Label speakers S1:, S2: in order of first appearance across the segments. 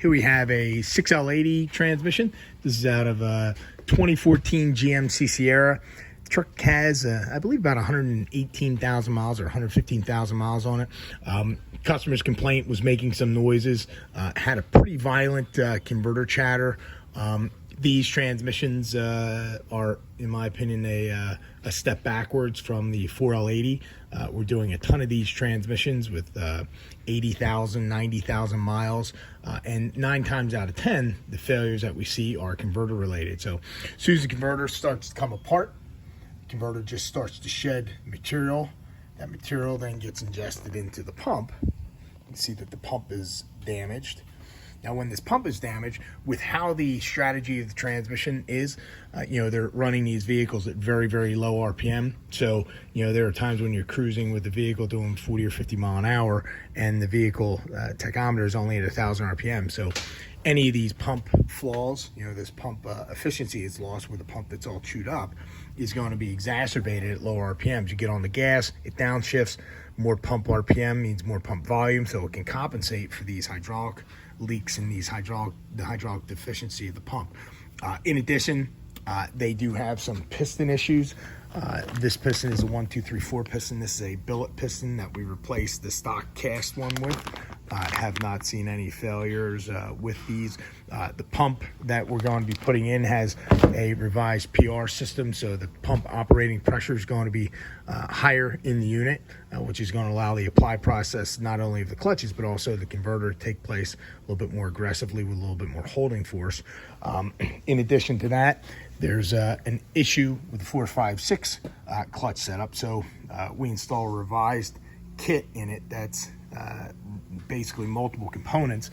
S1: Here we have a 6L80 transmission. This is out of a 2014 GMC Sierra. The truck has, I believe, about 118,000 miles or 115,000 miles on it. Customer's complaint was making some noises, had a pretty violent converter chatter. These transmissions are, in my opinion, a step backwards from the 4L80. We're doing a ton of these transmissions with 80,000, 90,000 miles, and 9 times out of 10, the failures that we see are converter related. So as soon as the converter starts to come apart, the converter just starts to shed material. That material then gets ingested into the pump. You can see that the pump is damaged. Now, when this pump is damaged, with how the strategy of the transmission is, they're running these vehicles at very, very low RPM. So, there are times when you're cruising with the vehicle doing 40 or 50 mile an hour, and the vehicle tachometer is only at 1,000 RPM. So, any of these pump flaws, this pump efficiency is lost with a pump that's all chewed up, is going to be exacerbated at lower RPMs. You get on the gas, it downshifts. More pump RPM means more pump volume, so it can compensate for these hydraulic leaks and the hydraulic deficiency of the pump. In addition, they do have some piston issues. This piston is a 1, 2, 3, 4 piston. This is a billet piston that we replaced the stock cast one with. Have not seen any failures with these. The pump that we're going to be putting in has a revised PR system, so the pump operating pressure is going to be higher in the unit, which is going to allow the apply process not only of the clutches but also the converter to take place a little bit more aggressively with a little bit more holding force. In addition to that, there's an issue with the 456 clutch setup, so we install a revised kit in it that's basically multiple components.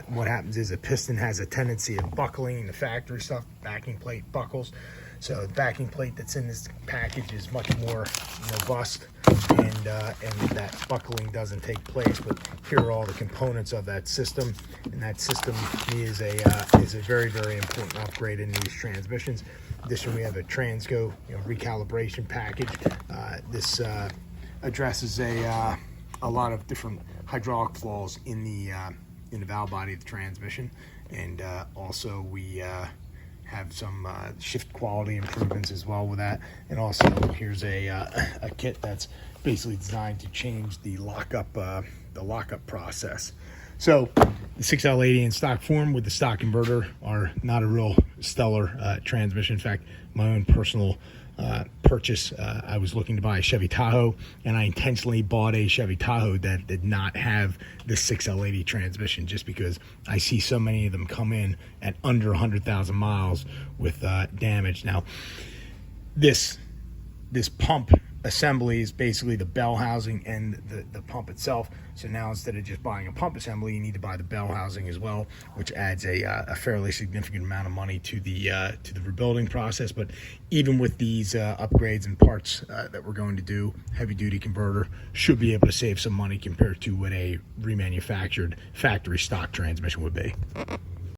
S1: What happens is a piston has a tendency of buckling in the factory stuff. Backing plate buckles, so the backing plate that's in this package is much more robust, and that buckling doesn't take place. But here are all the components of that system, and that system to me is a very, very important upgrade in these transmissions. In addition, we have a Transco recalibration package. This addresses a lot of different hydraulic flaws in the valve body of the transmission, and also we have some shift quality improvements as well with that. And also here's a kit that's basically designed to change the lockup process. So the 6L80 in stock form with the stock converter are not a real stellar transmission. In fact, my own personal purchase, I was looking to buy a Chevy Tahoe, and I intentionally bought a Chevy Tahoe that did not have the 6L80 transmission, just because I see so many of them come in at under 100,000 miles with damage. Now, this pump assembly is basically the bell housing and the pump itself. So now, instead of just buying a pump assembly, you need to buy the bell housing as well, which adds a fairly significant amount of money to the rebuilding process. But even with these upgrades and parts that we're going to do, heavy duty converter should be able to save some money compared to what a remanufactured factory stock transmission would be.